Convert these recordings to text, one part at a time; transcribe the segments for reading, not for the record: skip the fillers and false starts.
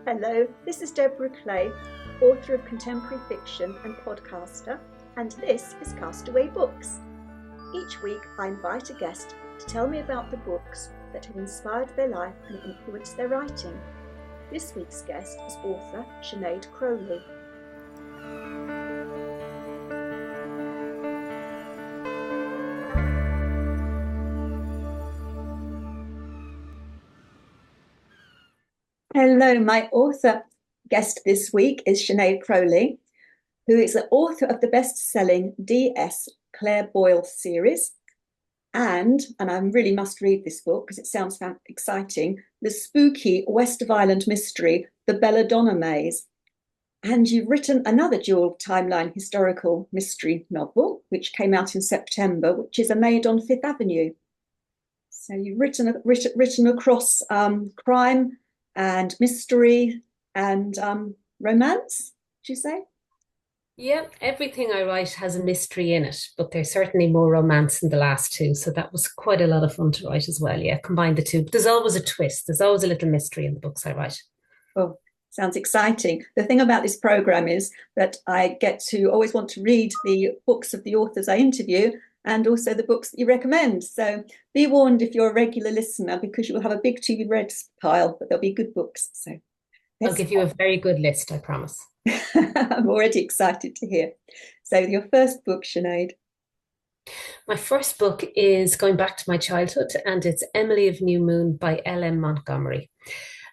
Hello, this is Deborah Clay, author of contemporary fiction and podcaster, and this is Castaway Books. Each week I invite a guest to tell me about the books that have inspired their life and influenced their writing. This week's guest is author Sinéad Crowley. Hello, my author guest this week is Sinéad Crowley, who is the author of the best-selling D.S. Clare Boyle series, and I really must read this book because it sounds exciting, the spooky West of Ireland mystery, The Belladonna Maze. And you've written another dual timeline historical mystery novel, which came out in September, which is A Maid on Fifth Avenue. So you've written across crime and mystery and romance, do you say? Yeah, everything I write has a mystery in it, but there's certainly more romance in the last two. So that was quite a lot of fun to write as well. Yeah, combine the two. But there's always a twist. There's always a little mystery in the books I write. Oh, sounds exciting. The thing about this program is that I get to always want to read the books of the authors I interview and also the books that you recommend. So be warned if you're a regular listener, because you will have a big to be read pile, but there'll be good books. So I'll give you a very good list, I promise. I'm already excited to hear. So your first book, Sinead. My first book is going back to my childhood, and it's Emily of New Moon by L.M. Montgomery.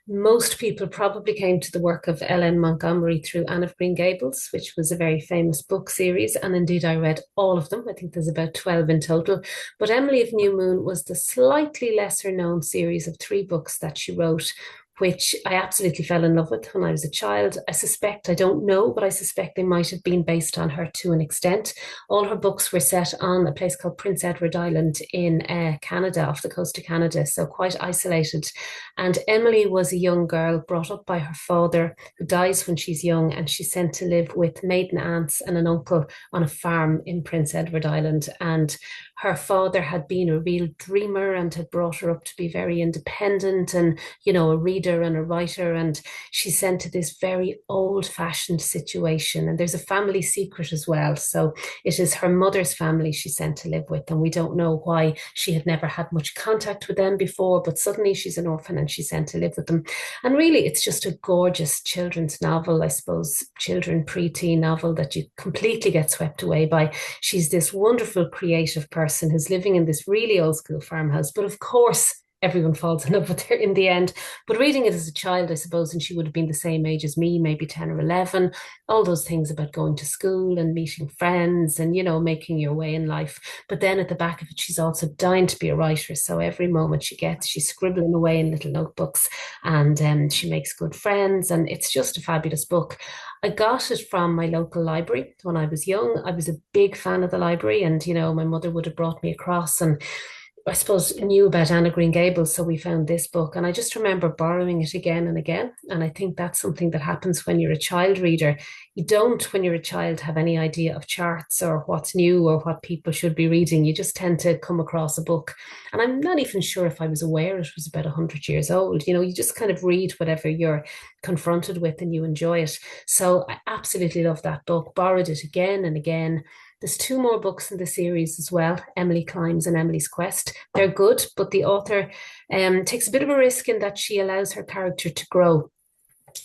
Most people probably came to the work of L.M. Montgomery through Anne of Green Gables, which was a very famous book series. And indeed, I read all of them. I think there's about 12 in total. But Emily of New Moon was the slightly lesser known series of 3 books that she wrote, which I absolutely fell in love with when I was a child. I don't know, but I suspect they might have been based on her to an extent. All her books were set on a place called Prince Edward Island in Canada, off the coast of Canada, so quite isolated. And Emily was a young girl brought up by her father, who dies when she's young, and she's sent to live with maiden aunts and an uncle on a farm in Prince Edward Island. And her father had been a real dreamer and had brought her up to be very independent and, a reader and a writer. And she's sent to this very old-fashioned situation. And there's a family secret as well. So it is her mother's family she's sent to live with. And we don't know why. She had never had much contact with them before, but suddenly she's an orphan and she's sent to live with them. And really, it's just a gorgeous children's novel, I suppose, children preteen novel that you completely get swept away by. She's this wonderful creative person who's living in this really old school farmhouse. But of course, everyone falls in love with her in the end. But reading it as a child, I suppose, and she would have been the same age as me, maybe 10 or 11, all those things about going to school and meeting friends and, making your way in life. But then at the back of it, she's also dying to be a writer. So every moment she gets, she's scribbling away in little notebooks, and she makes good friends. And it's just a fabulous book. I got it from my local library when I was young. I was a big fan of the library, and my mother would have brought me across, and I suppose knew about Anne of Green Gables, so we found this book, and I just remember borrowing it again and again. And I think that's something that happens when you're a child reader. You don't, when you're a child, have any idea of charts or what's new or what people should be reading. You just tend to come across a book, and I'm not even sure if I was aware it was about 100 years old. You just kind of read whatever you're confronted with and you enjoy it. So I absolutely love that book. Borrowed it again and again. There's 2 more books in the series as well, Emily Climbs and Emily's Quest. They're good, but the author takes a bit of a risk in that she allows her character to grow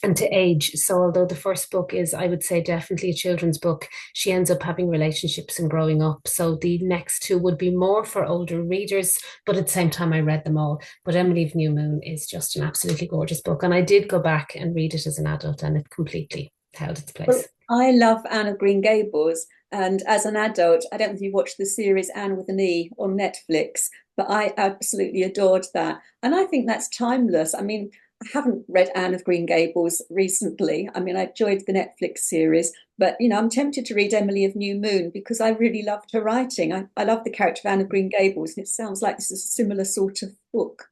and to age. So although the first book is, I would say, definitely a children's book, she ends up having relationships and growing up. So the next 2 would be more for older readers, but at the same time, I read them all. But Emily of New Moon is just an absolutely gorgeous book. And I did go back and read it as an adult, and it completely held its place. Well, I love Anne of Green Gables. And as an adult, I don't know if you watched the series Anne with an E on Netflix, but I absolutely adored that. And I think that's timeless. I mean, I haven't read Anne of Green Gables recently. I mean, I enjoyed the Netflix series, but, I'm tempted to read Emily of New Moon because I really loved her writing. I love the character of Anne of Green Gables, and it sounds like this is a similar sort of book.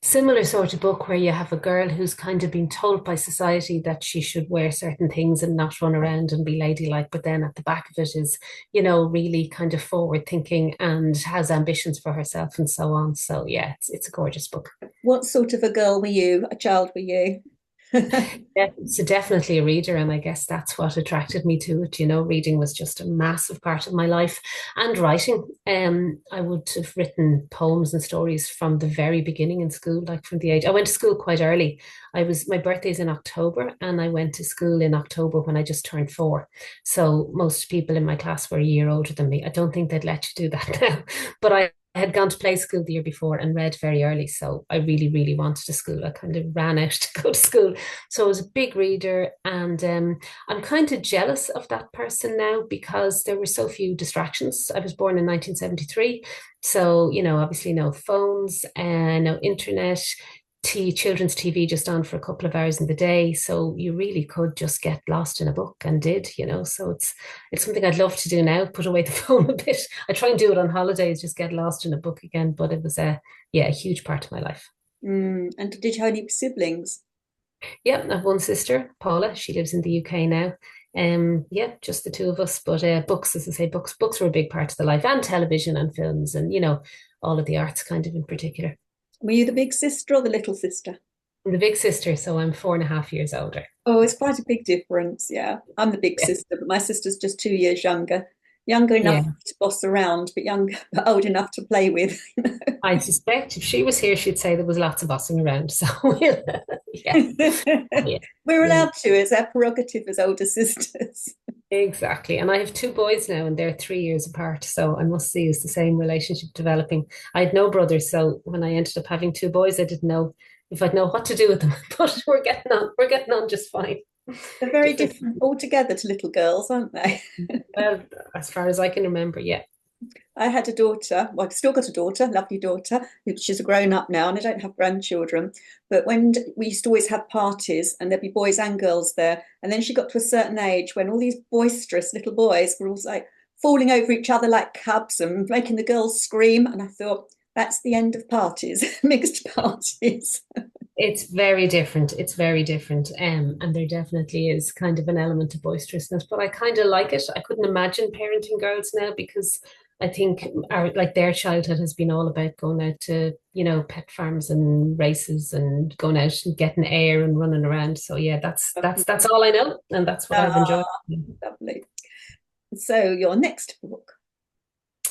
Similar sort of book where you have a girl who's kind of been told by society that she should wear certain things and not run around and be ladylike, but then at the back of it is, really kind of forward thinking and has ambitions for herself and so on. So yeah, it's a gorgeous book. What sort of a girl were you? A child were you? Yeah, so definitely a reader, and I guess that's what attracted me to it. Reading was just a massive part of my life, and writing. I would have written poems and stories from the very beginning in school, like from the age I went to school quite early. My birthday's in October, and I went to school in October when I just turned 4. So most people in my class were a year older than me. I don't think they'd let you do that now, but I had gone to play school the year before and read very early. So I really, really wanted to school. I kind of ran out to go to school. So I was a big reader. And I'm kind of jealous of that person now because there were so few distractions. I was born in 1973. So, obviously no phones and no internet. Children's TV just on for a couple of hours in the day, so you really could just get lost in a book and did. So it's something I'd love to do now, put away the phone a bit. I try and do it on holidays, just get lost in a book again. But it was a huge part of my life. And did you have any siblings? Yeah, I have one sister, Paula. She lives in the UK now. Yeah, just the two of us. But books, as I say, books were a big part of the life, and television and films, and all of the arts kind of in particular. Were you the big sister or the little sister? I'm the big sister, so I'm 4.5 years older. Oh, it's quite a big difference. Yeah. I'm the big Yeah. sister, but my sister's just 2 years younger. Younger enough Yeah. to boss around, but young, but old enough to play with. I suspect if she was here, she'd say there was lots of bossing around. So, yeah, yeah, We're yeah, allowed to. It's our prerogative as older sisters. exactly. And I have two boys now, and they're 3 years apart. So I must see is the same relationship developing. I had no brothers, so when I ended up having two boys, I didn't know if I'd know what to do with them. But we're getting on. We're getting on just fine. They're very Different. different altogether to little girls, aren't they? Well, as far as I can remember, yeah. I had a daughter. Well, I've still got a daughter, lovely daughter. She's a grown up now, and I don't have grandchildren. But when we used to always have parties, and there'd be boys and girls there, and then she got to a certain age when all these boisterous little boys were all like falling over each other like cubs and making the girls scream. And I thought, that's the end of parties, mixed parties. It's very different. It's very different. And there definitely is kind of an element of boisterousness, but I kind of like it. I couldn't imagine parenting girls now because I think their childhood has been all about going out to, pet farms and races and going out and getting air and running around. So yeah, that's all I know, and that's what I've Ah, enjoyed. lovely. So your next book.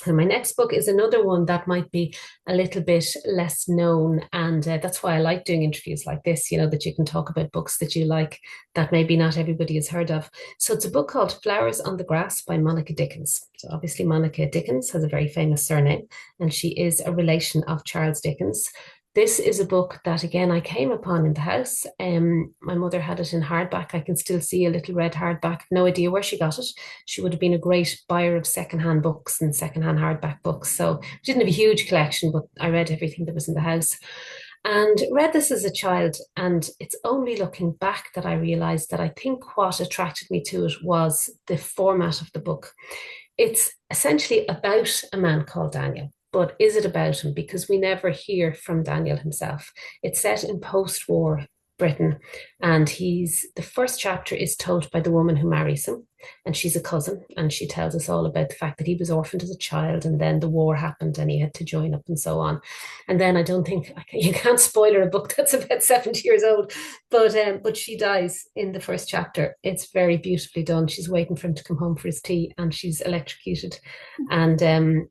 And my next book is another one that might be a little bit less known. And that's why I like doing interviews like this, that you can talk about books that you like that maybe not everybody has heard of. So it's a book called Flowers on the Grass by Monica Dickens. So obviously, Monica Dickens has a very famous surname, and she is a relation of Charles Dickens. This is a book that, again, I came upon in the house. My mother had it in hardback. I can still see a little red hardback. No idea where she got it. She would have been a great buyer of secondhand books and secondhand hardback books. So she didn't have a huge collection, but I read everything that was in the house and read this as a child. And it's only looking back that I realized that I think what attracted me to it was the format of the book. It's essentially about a man called Daniel. But is it about him? Because we never hear from Daniel himself. It's set in post war Britain. And the first chapter is told by the woman who marries him. And she's a cousin. And she tells us all about the fact that he was orphaned as a child. And then the war happened and he had to join up and so on. And then I don't think you can't spoiler a book that's about 70 years old. But she dies in the first chapter. It's very beautifully done. She's waiting for him to come home for his tea and she's electrocuted. And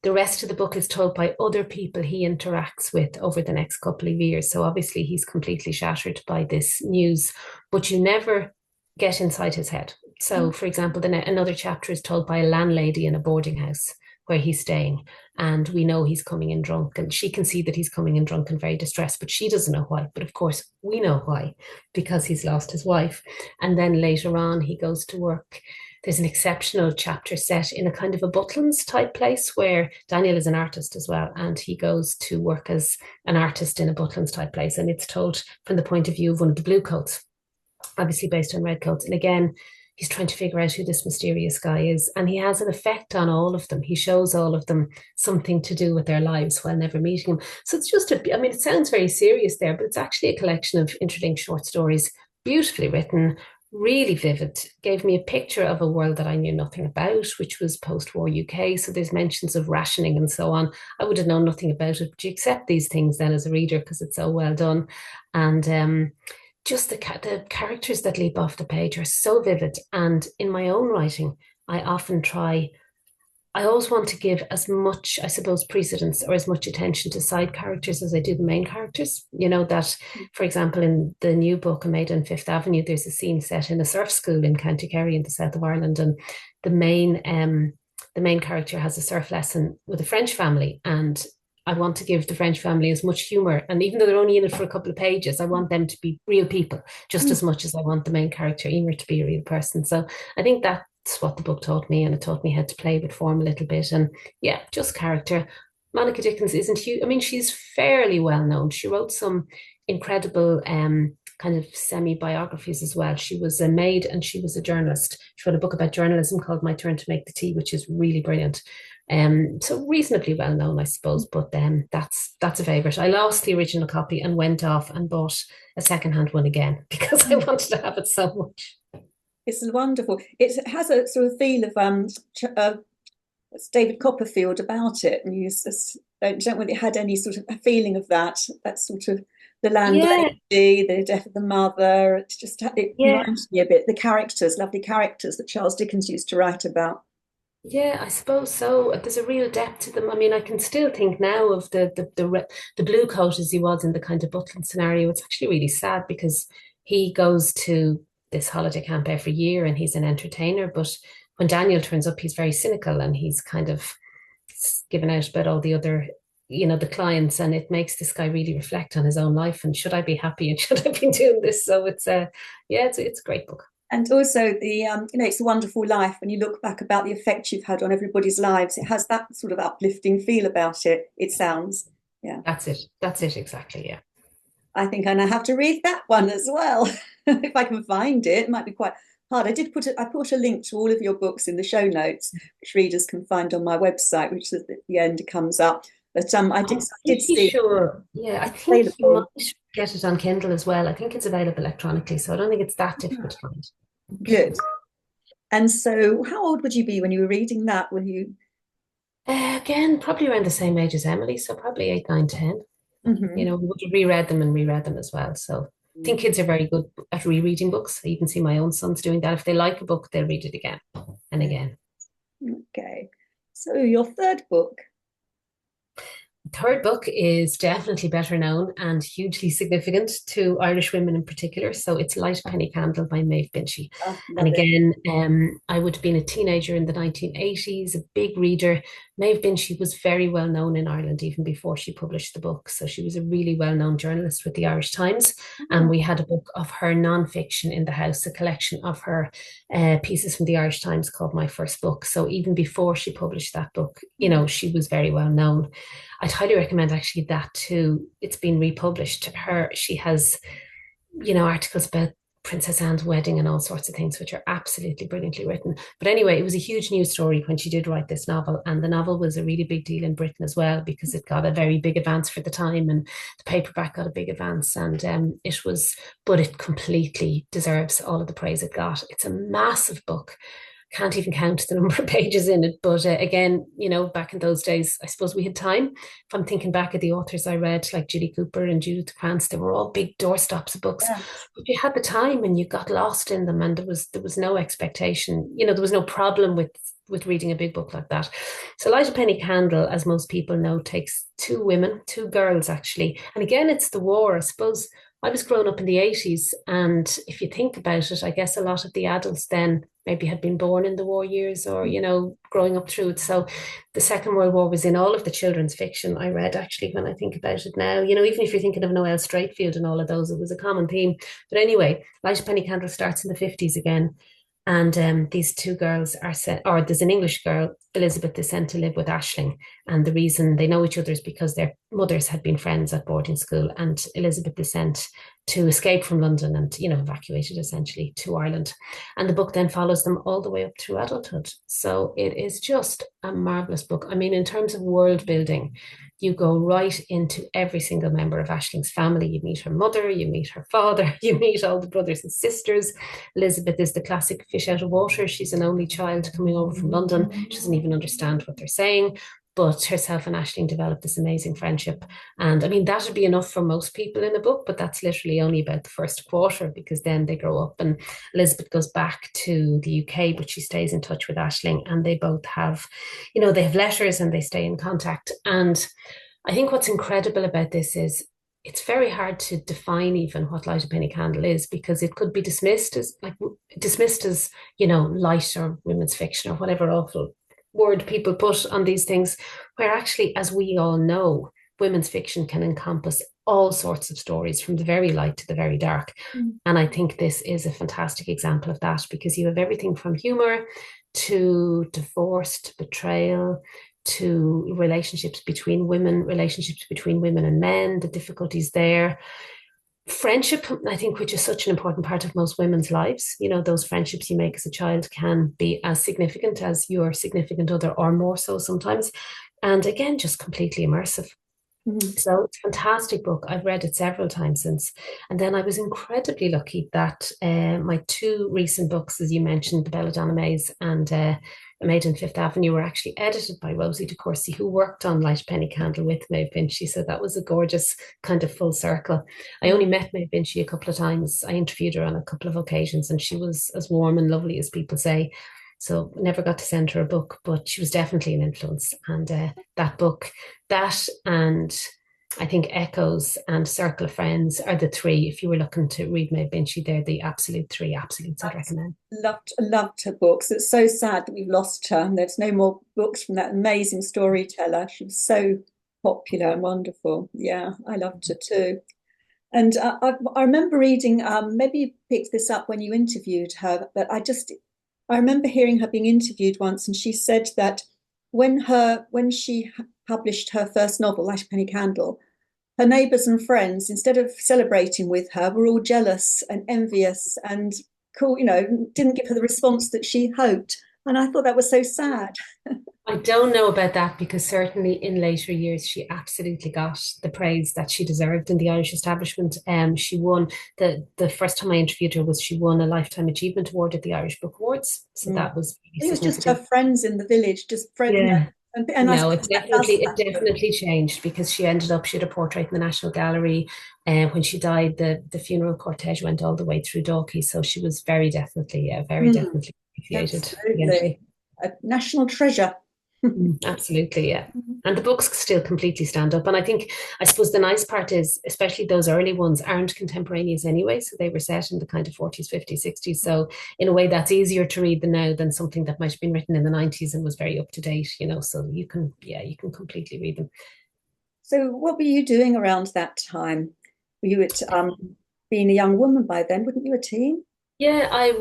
the rest of the book is told by other people he interacts with over the next couple of years. So obviously he's completely shattered by this news, but you never get inside his head. So, for example, another chapter is told by a landlady in a boarding house where he's staying. And we know he's coming in drunk, and she can see that he's coming in drunk and very distressed, but she doesn't know why. But of course, we know why, because he's lost his wife. And then later on, he goes to work. There's an exceptional chapter set in a kind of a Butlins type place where Daniel is an artist as well. And he goes to work as an artist in a Butlins type place. And it's told from the point of view of one of the blue coats, obviously based on red coats. And again, he's trying to figure out who this mysterious guy is. And he has an effect on all of them. He shows all of them something to do with their lives while never meeting him. So it's just it sounds very serious there, but it's actually a collection of interlinked short stories, beautifully written, really vivid, gave me a picture of a world that I knew nothing about, which was post-war UK. So there's mentions of rationing and so on. I would have known nothing about it, but you accept these things then as a reader because it's so well done. And just the characters that leap off the page are so vivid. And in my own writing, I often try I always want to give as much, I suppose, precedence or as much attention to side characters as I do the main characters. You know, that, for example, in the new book, A Maid on Fifth Avenue, there's a scene set in a surf school in County Kerry in the south of Ireland. And the main the main character has a surf lesson with a French family. And I want to give the French family as much humor. And even though they're only in it for a couple of pages, I want them to be real people just as much as I want the main character, Emer, to be a real person. So I think that's what the book taught me, and it taught me how to play with form a little bit. And yeah, just character. Monica Dickens isn't huge. I mean, she's fairly well known. She wrote some incredible kind of semi-biographies as well. She was a maid and she was a journalist. She wrote a book about journalism called My Turn to Make the Tea, which is really brilliant. So reasonably well known, I suppose, but that's a favourite. I lost the original copy and went off and bought a secondhand one again because I wanted to have it so much. It's wonderful. It has a sort of feel of it's David Copperfield about it, and you just don't really had any sort of a feeling of that sort of the Yeah, landlady, the death of the mother. It's just it yeah. reminds me a bit the characters, lovely characters that Charles Dickens used to write about. Yeah, I suppose so. There's a real depth to them. I mean, I can still think now of the blue coat as he was in the kind of Butland scenario. It's actually really sad because he goes to this holiday camp every year and he's an entertainer. But when Daniel turns up, he's very cynical and he's kind of given out about all the other, the clients, and it makes this guy really reflect on his own life and should I be happy and should I be doing this? So yeah, it's a great book. And also it's a wonderful life. When you look back about the effect you've had on everybody's lives, it has that sort of uplifting feel about it. It sounds, yeah. That's it. That's it exactly. Yeah. I think I now have to read that one as well. If I can find it, it might be quite hard. I put a link to all of your books in the show notes, which readers can find on my website, which is at the end comes up. But I'm I did pretty see sure. Yeah, I think you available. might get it on Kindle as well. I think it's available electronically, so I don't think it's that difficult to find. Good. And so, how old would you be when you were reading that? Were you? Again, probably around the same age as Emily, so probably 8, 9, 10. Mhm. We would have reread them and reread them as well. So I think kids are very good at rereading books. I even see my own sons doing that. If they like a book, they'll read it again and again. Okay. So, your third book. Third book is definitely better known and hugely significant to Irish women in particular. So it's Light a Penny Candle by Maeve Binchy. Oh, And love it. again, I would have been a teenager in the 1980s, a big reader. Maeve Binchy was very well known in Ireland even before she published the book. So she was a really well known journalist with the Irish Times. And Oh, we had a book of her nonfiction in the house, a collection of her pieces from the Irish Times called My First Book. So even before she published that book, she was very well known. I'd highly recommend actually that too. It's been republished. She has, articles about Princess Anne's wedding and all sorts of things, which are absolutely brilliantly written. But anyway, it was a huge news story when she did write this novel. And the novel was a really big deal in Britain as well, because it got a very big advance for the time and the paperback got a big advance. And but it completely deserves all of the praise it got. It's a massive book, can't even count the number of pages in it. But again, back in those days, I suppose we had time. If I'm thinking back at the authors I read, like Judy Cooper and Judith Krantz, they were all big doorstops of books. yeah. But you had the time and you got lost in them, and there was no expectation. There was no problem with reading a big book like that. So Light a Penny Candle, as most people know, takes two women, two girls actually. And again, it's the war. I suppose I was growing up in the 80s. And if you think about it, I guess a lot of the adults then maybe had been born in the war years or, growing up through it. So the Second World War was in all of the children's fiction I read, actually, when I think about it now. Even if you're thinking of Noel Straightfield and all of those, it was a common theme. But anyway, Light a Penny Candle starts in the 50s again. And these two girls are sent, or there's an English girl, Elizabeth, is sent to live with Ashling. And the reason they know each other is because their mothers had been friends at boarding school. And Elizabeth is sent to escape from London and, evacuated essentially to Ireland. And the book then follows them all the way up through adulthood. So it is just a marvelous book. I mean, in terms of world building, you go right into every single member of Ashling's family. You meet her mother, you meet her father, you meet all the brothers and sisters. Elizabeth is the classic fish out of water. She's an only child coming over from London. She doesn't even understand what they're saying. But herself and Aisling developed this amazing friendship. And I mean, that would be enough for most people in a book, but that's literally only about the first quarter, because then they grow up and Elizabeth goes back to the UK, but she stays in touch with Aisling, and they both have, they have letters and they stay in contact. And I think what's incredible about this is it's very hard to define even what Light a Penny Candle is, because it could be dismissed as light or women's fiction or whatever awful word people put on these things, where actually, as we all know, women's fiction can encompass all sorts of stories from the very light to the very dark. Mm. And I think this is a fantastic example of that, because you have everything from humor to divorce to betrayal to relationships between women and men, the difficulties there. Friendship, I think, which is such an important part of most women's lives. Those friendships you make as a child can be as significant as your significant other, or more so sometimes. And again, just completely immersive. Mm. So it's a fantastic book. I've read it several times since. And then I was incredibly lucky that my two recent books, as you mentioned, The Belladonna Maze and A Maid in Fifth Avenue, were actually edited by Rosie de Courcy, who worked on Light a Penny Candle with Maeve Binchy. So that was a gorgeous kind of full circle. I only met Maeve Binchy a couple of times. I interviewed her on a couple of occasions, and she was as warm and lovely as people say. So never got to send her a book, but she was definitely an influence. And that book, that and I think Echoes and Circle of Friends are the three. If you were looking to read Maeve Binchy, they're the absolute three absolutes I'd recommend. Loved her books. It's so sad that we've lost her, and there's no more books from that amazing storyteller. She was so popular and wonderful. Yeah, I loved her too. And I remember reading, maybe you picked this up when you interviewed her, but I remember hearing her being interviewed once, and she said that when she published her first novel, Light a Penny Candle, her neighbours and friends, instead of celebrating with her, were all jealous and envious and cool, didn't give her the response that she hoped. And I thought that was so sad. I don't know about that, because certainly in later years she absolutely got the praise that she deserved in the Irish establishment. She won the first time I interviewed her was she won a Lifetime Achievement Award at the Irish Book Awards. So Mm. that was really It was just her significant. friends in the village, just friends, Yeah. and I No, suppose that does it happen. definitely changed, because she had a portrait in the National Gallery. And when she died, the funeral cortege went all the way through Dalkey. So she was very definitely, yeah, very Mm, definitely appreciated for the absolutely. entry. A national treasure. Absolutely, yeah. And the books still completely stand up. And I suppose the nice part is, especially those early ones aren't contemporaneous anyway. So they were set in the kind of 40s, 50s, 60s. So in a way, that's easier to read than now than something that might have been written in the 90s and was very up to date, So you can completely read them. So what were you doing around that time? Were you at being a young woman by then? Wouldn't you a teen? Yeah, I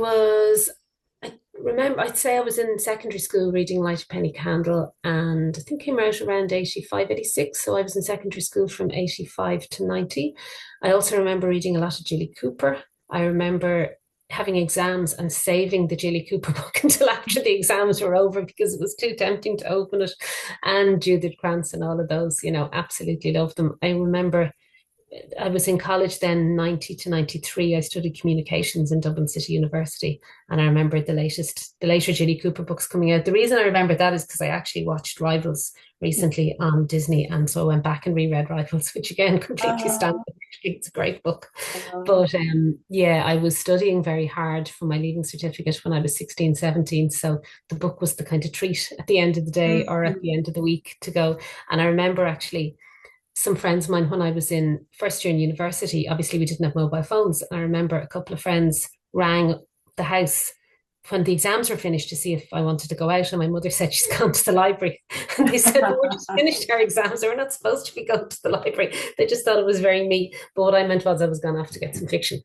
remember, I'd say I was in secondary school reading Light a Penny Candle, and I think came out around 85, 86. So I was in secondary school from 85 to 90. I also remember reading a lot of Jilly Cooper. I remember having exams and saving the Jilly Cooper book until after the exams were over, because it was too tempting to open it. And Judith Krantz and all of those, absolutely loved them. I remember I was in college then, 90 to 93. I studied communications in Dublin City University. And I remember the later Ginny Cooper books coming out. The reason I remember that is because I actually watched Rivals recently on Disney. And so I went back and reread Rivals, which again completely stands. Uh, It's a great book. uh, But yeah, I was studying very hard for my leaving certificate when I was 16, 17. So the book was the kind of treat at the end of the day or at the end of the week to go. And I remember actually some friends of mine when I was in first year in university, obviously we didn't have mobile phones. I remember a couple of friends rang the house when the exams were finished to see if I wanted to go out. And my mother said she's gone to the library. And they said, well, we're just finished our exams. So we're not supposed to be going to the library. They just thought it was very me. But what I meant was I was going to have to get some fiction.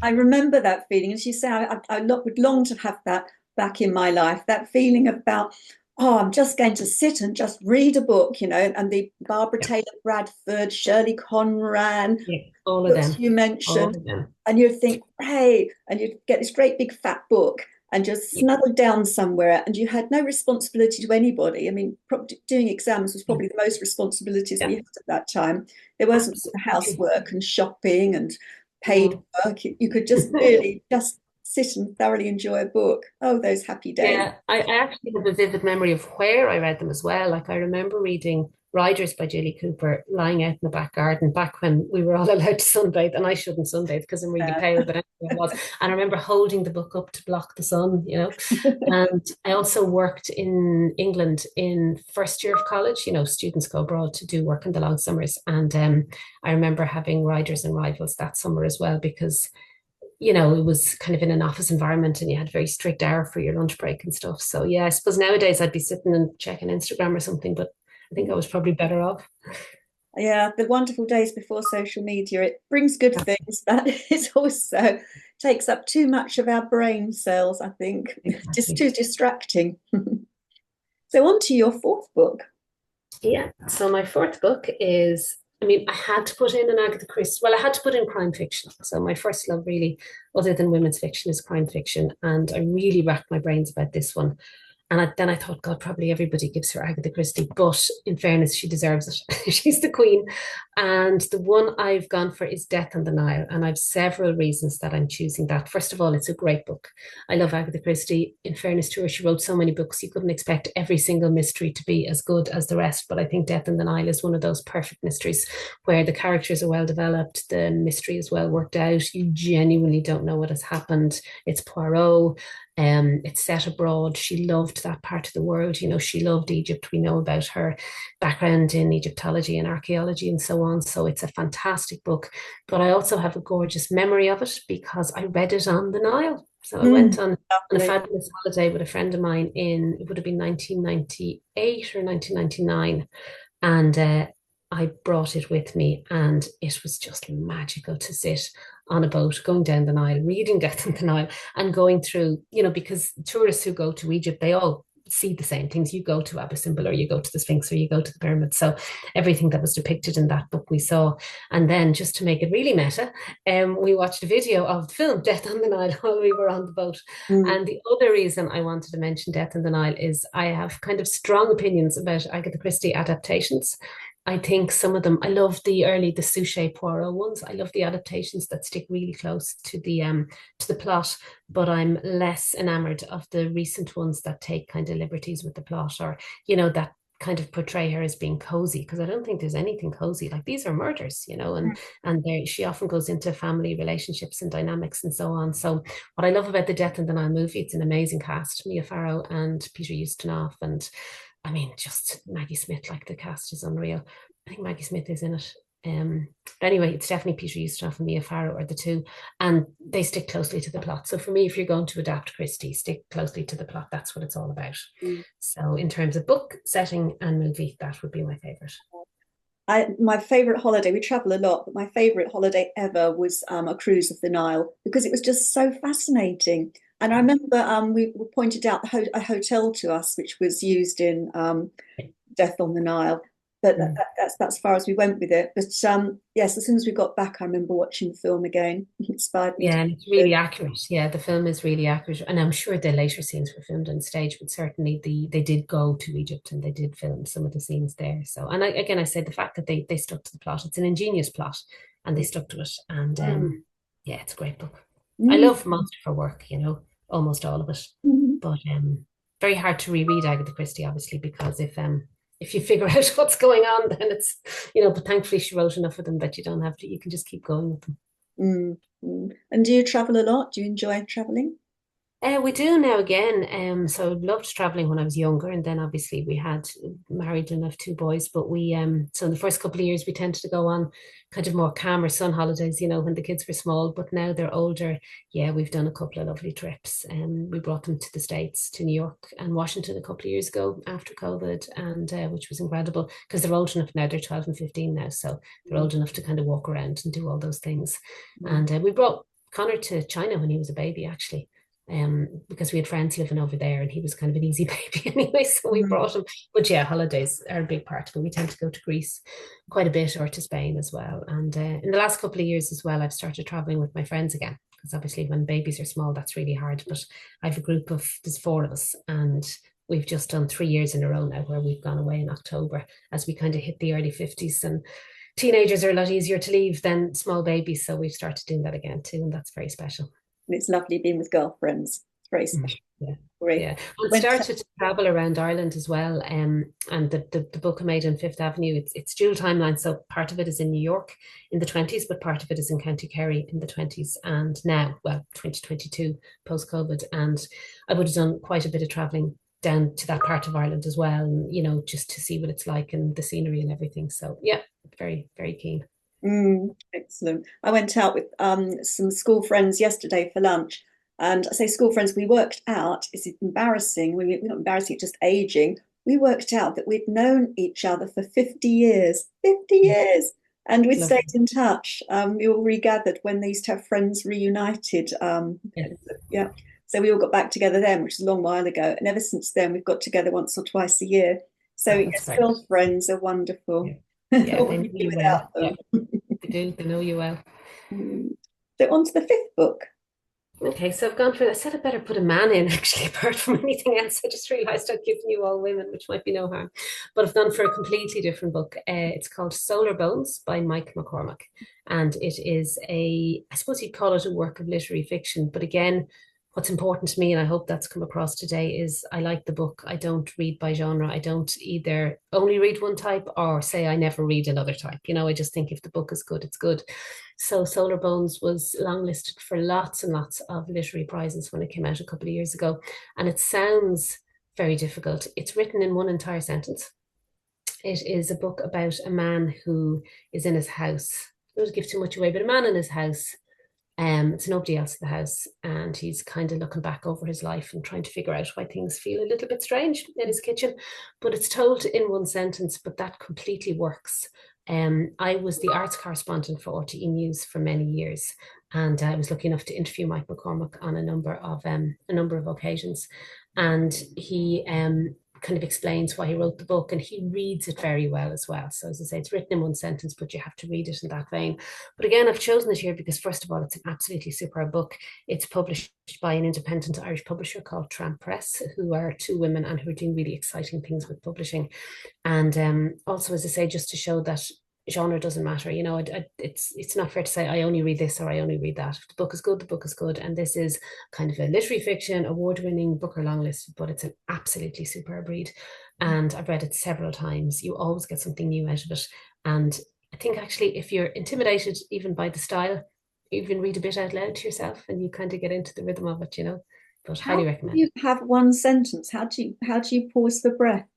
I remember that feeling. As you say, I would long to have that back in my life, that feeling about, oh, I'm just going to sit and just read a book, and the Barbara Yeah, Taylor Bradford, Shirley Conran yeah, all of books them. you All mentioned, of them. and you'd think, hey, and you'd get this great big fat book and just Yeah, snuggle down somewhere, and you had no responsibility to anybody. I mean, doing exams was yeah, probably the most responsibilities we yeah, had at that time. There wasn't absolutely. housework and shopping and paid No. work. You could just really just sit and thoroughly enjoy a book. Oh, those happy days. Yeah, I actually have a vivid memory of where I read them as well. Like I remember reading Riders by Jilly Cooper lying out in the back garden back when we were all allowed to sunbathe, and I shouldn't sunbathe because I'm really pale, but anyway, I was. And I remember holding the book up to block the sun, you know. And I also worked in England in first year of college. You know, students go abroad to do work in the long summers, and I remember having Riders and Rivals that summer as well because it was kind of in an office environment and you had very strict hour for your lunch break and stuff. So yeah, I suppose nowadays I'd be sitting and checking Instagram or something, but I think I was probably better off. Yeah, the wonderful days before social media. It brings good things, but it also takes up too much of our brain cells, I think. Just Exactly. too distracting. So on to your fourth book. Yeah. So my fourth book is, I mean, I had to put in an Agatha Christie. Well, I had to put in crime fiction. So my first love, really, other than women's fiction, is crime fiction, and I really racked my brains about this one. And then I thought, God, probably everybody gives her Agatha Christie, but in fairness, she deserves it. She's the queen. And the one I've gone for is Death on the Nile. And I've several reasons that I'm choosing that. First of all, it's a great book. I love Agatha Christie. In fairness to her, she wrote so many books, you couldn't expect every single mystery to be as good as the rest. But I think Death on the Nile is one of those perfect mysteries where the characters are well developed, the mystery is well worked out. You genuinely don't know what has happened. It's Poirot. It's set abroad. She loved that part of the world. You know, she loved Egypt. We know about her background in Egyptology and archaeology and so on. So it's a fantastic book. But I also have a gorgeous memory of it because I read it on the Nile. So I went on a Lovely. fabulous holiday with a friend of mine in, it would have been 1998 or 1999. And I brought it with me, and it was just magical to sit on a boat going down the Nile, reading Death on the Nile, and going through, because tourists who go to Egypt, they all see the same things. You go to Abu Simbel, or you go to the Sphinx, or you go to the pyramids. So everything that was depicted in that book we saw. And then just to make it really meta, we watched a video of the film Death on the Nile while we were on the boat. Mm. And the other reason I wanted to mention Death on the Nile is I have kind of strong opinions about Agatha Christie adaptations. I think some of them, I love the Suchet Poirot ones. I love the adaptations that stick really close to the plot, but I'm less enamored of the recent ones that take kind of liberties with the plot, or that kind of portray her as being cozy, because I don't think there's anything cozy. Like, these are murders, and she often goes into family relationships and dynamics and so on. So what I love about the Death in the Nile movie, it's an amazing cast, Mia Farrow and Peter Ustinov, and I mean, just Maggie Smith, like, the cast is unreal. I think Maggie Smith is in it. But anyway, it's definitely Peter Ustinov and Mia Farrow are the two, and they stick closely to the plot. So for me, if you're going to adapt Christie, stick closely to the plot. That's what it's all about. Mm. So in terms of book, setting, and movie, that would be my favorite. My favorite holiday, we travel a lot, but my favorite holiday ever was a cruise of the Nile because it was just so fascinating. And I remember we were pointed out a hotel to us, which was used in Death on the Nile. But Mm. that's as far as we went with it. But yes, as soon as we got back, I remember watching the film again. It inspired me to Yeah, and it's do really accurate. Yeah, the film is really accurate, and I'm sure the later scenes were filmed on stage, but certainly they did go to Egypt and they did film some of the scenes there. So, and again, I say the fact that they stuck to the plot, it's an ingenious plot, and they stuck to it. And yeah, it's a great book. I it. love Monster for Work, almost all of it, Mm. but very hard to reread Agatha Christie, obviously, because if you figure out what's going on, then it's But thankfully, she wrote enough of them that you don't have to. You can just keep going with them. Mm. Mm. And do you travel a lot? Do you enjoy traveling? We do now again. So loved traveling when I was younger, and then obviously we had married and have two boys. But we so in the first couple of years we tended to go on kind of more calmer sun holidays, when the kids were small. But now they're older, yeah, we've done a couple of lovely trips. We brought them to the States, to New York and Washington a couple of years ago after COVID, and which was incredible because they're old enough now. They're 12 and 15 now, so they're old enough to kind of walk around and do all those things. Mm. And we brought Connor to China when he was a baby, actually, because we had friends living over there and he was kind of an easy baby anyway, so we Mm. brought him. But yeah, holidays are a big part of it. We tend to go to Greece quite a bit, or to Spain as well. And in the last couple of years as well, I've started traveling with my friends again, because obviously when babies are small, that's really hard. But I have a group of, there's four of us, and we've just done 3 years in a row now where we've gone away in October as we kind of hit the early 50s, and teenagers are a lot easier to leave than small babies. So we've started doing that again too, and that's very special. And it's lovely being with girlfriends. It's very Mhm. special. Yeah. Great. Yeah. I Went to, started to travel around Ireland as well. And the book I made on Fifth Avenue, it's dual timeline. So part of it is in New York in the 20s, but part of it is in County Kerry in the 20s. And now, well, 2022, post-COVID. And I would have done quite a bit of traveling down to that part of Ireland as well, and, just to see what it's like and the scenery and everything. So yeah, very, very keen. excellent. I went out with some school friends yesterday for lunch. And I say school friends, we worked out, it's embarrassing, we're not embarrassing, it's just aging. We worked out that we'd known each other for 50 years, 50 years. And we stayed Lovely. in touch. We all regathered when they used to have friends reunited. Yeah. Yeah. So we all got back together then, which is a long while ago. And ever since then, we've got together once or twice a year. So Oh, that's yes, great. girlfriends are wonderful. Yeah. Yeah, What they would know we do you well. without Yeah, them? they do. They know you well. So on to the fifth book. Okay, so I've gone for, I said I better put a man in actually, apart from anything else. I just realized I'd given you all women, which might be no harm. But I've gone for a completely different book. It's called Solar Bones by Mike McCormack. And it is I suppose you'd call it a work of literary fiction. But again, what's important to me, and I hope that's come across today, is I like the book. I don't read by genre. I don't either only read one type or say I never read another type. I just think if the book is good, it's good. So Solar Bones was longlisted for lots and lots of literary prizes when it came out a couple of years ago. And it sounds very difficult. It's written in one entire sentence. It is a book about a man who is in his house. I don't give too much away, but a man in his house. It's nobody else in the house, and he's kind of looking back over his life and trying to figure out why things feel a little bit strange in his kitchen. But it's told in one sentence, but that completely works. I was the arts correspondent for RTE News for many years, and I was lucky enough to interview Mike McCormack on a number of occasions, and he kind of explains why he wrote the book, and he reads it very well as well. So as I say, it's written in one sentence, but you have to read it in that vein. But again, I've chosen it here because first of all, it's an absolutely superb book. It's published by an independent Irish publisher called Tramp Press, who are two women and who are doing really exciting things with publishing. And also, as I say, just to show that genre doesn't matter. It's not fair to say I only read this or I only read that. If the book is good, the book is good. And this is kind of a literary fiction, award-winning Booker longlist, but it's an absolutely superb read. And I've read it several times. You always get something new out of it. And I think actually, if you're intimidated even by the style, you can read a bit out loud to yourself and you kind of get into the rhythm of it. But How highly do recommend. you have one sentence? How do you pause for breath?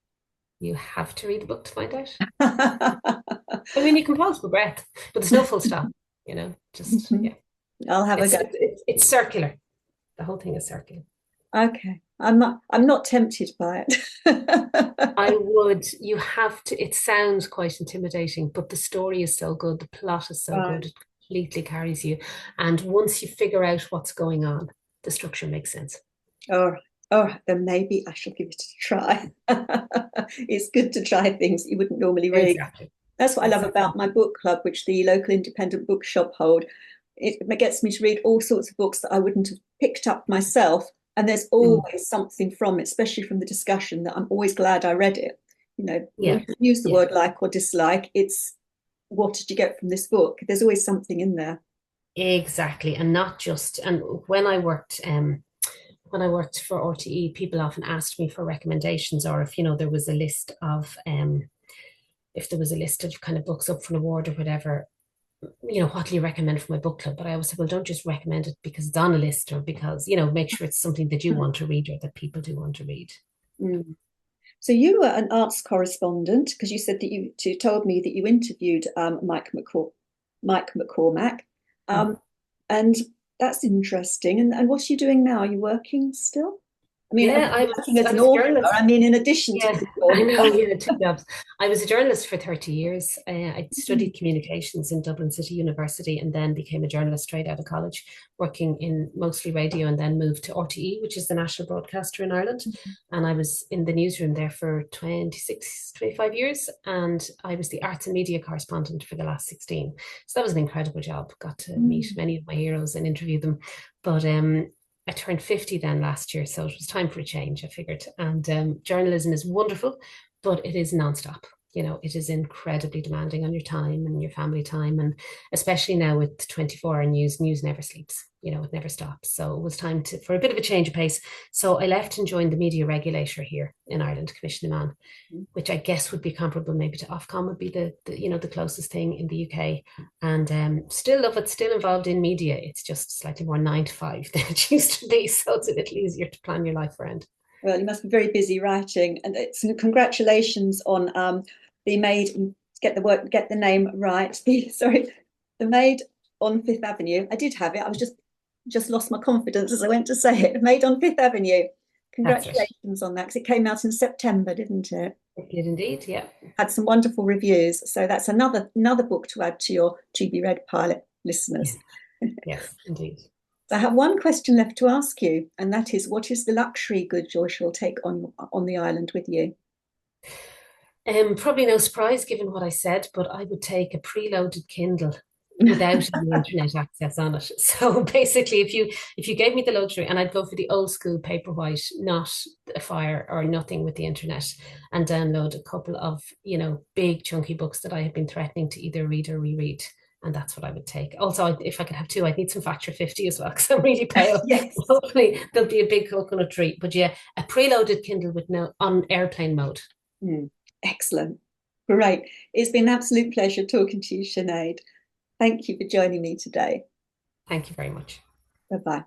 You have to read the book to find out. I mean, you can pause for breath, but there's no full stop, just, yeah. I'll have a It's, go. it's circular. The whole thing is circular. Okay. I'm not tempted by it. You have to, it sounds quite intimidating, but the story is so good. The plot is so Right. good. It completely carries you. And once you figure out what's going on, the structure makes sense. All right. All right, then maybe I shall give it a try. It's good to try things you wouldn't normally read. Exactly. That's what I love Exactly. about my book club, which the local independent bookshop hold. It gets me to read all sorts of books that I wouldn't have picked up myself. And there's Mm. always something from it, especially from the discussion, that I'm always glad I read it. Yeah. When you use the Yeah. word like or dislike, it's what did you get from this book? There's always something in there. Exactly. And not just, and when I worked for RTE, people often asked me for recommendations, or if there was a list of kind of books up for an award or whatever, what do you recommend for my book club? But I always said, well, don't just recommend it because it's on a list or because, make sure it's something that you want to read or that people do want to read. Mm. So you were an arts correspondent because you said that you told me that you interviewed Mike McCormack, Mm. um, and that's interesting. And what are you doing now? Are you working still? I mean, Yeah, working as I an was a author. journalist. I mean, in addition to Yeah, being an I know. author. Yeah, two jobs. I was a journalist for 30 years. I studied communications in Dublin City University and then became a journalist straight out of college, working in mostly radio, and then moved to RTE, which is the national broadcaster in Ireland. And I was in the newsroom there for 26, 25 years. And I was the arts and media correspondent for the last 16. So that was an incredible job. Got to meet Mm. many of my heroes and interview them. But I turned 50 then last year, so it was time for a change, I figured. And journalism is wonderful, but it is nonstop. it is incredibly demanding on your time and your family time. And especially now with 24-hour news never sleeps, it never stops. So it was time for a bit of a change of pace. So I left and joined the media regulator here in Ireland, Commission Man, which I guess would be comparable maybe to Ofcom would be the closest thing in the UK. And still love it, still involved in media. It's just slightly more 9 to 5 than it used to be. So it's a little easier to plan your life around. Well, you must be very busy writing, and congratulations on the Maid. Get the name right. Sorry, the Maid on Fifth Avenue. I did have it. I was just lost my confidence as I went to say it. Maid on Fifth Avenue. Congratulations on that, because it came out in September, didn't it? It did indeed, yeah. Had some wonderful reviews. So that's another book to add to your to be read pilot listeners. Yes, indeed. So I have one question left to ask you, and that is, what is the luxury good you shall take on the island with you? Probably no surprise given what I said, but I would take a preloaded Kindle without any internet access on it. So basically, if you gave me the luxury, and I'd go for the old school Paperwhite, not a Fire or nothing with the internet, and download a couple of big chunky books that I have been threatening to either read or reread. And that's what I would take. Also, if I could have two, I'd need some Factor 50 as well, because I'm really pale. Yes. Hopefully, there'll be a big coconut tree. But yeah, a preloaded Kindle with on airplane mode. Excellent. Great. It's been an absolute pleasure talking to you, Sinead. Thank you for joining me today. Thank you very much. Bye-bye.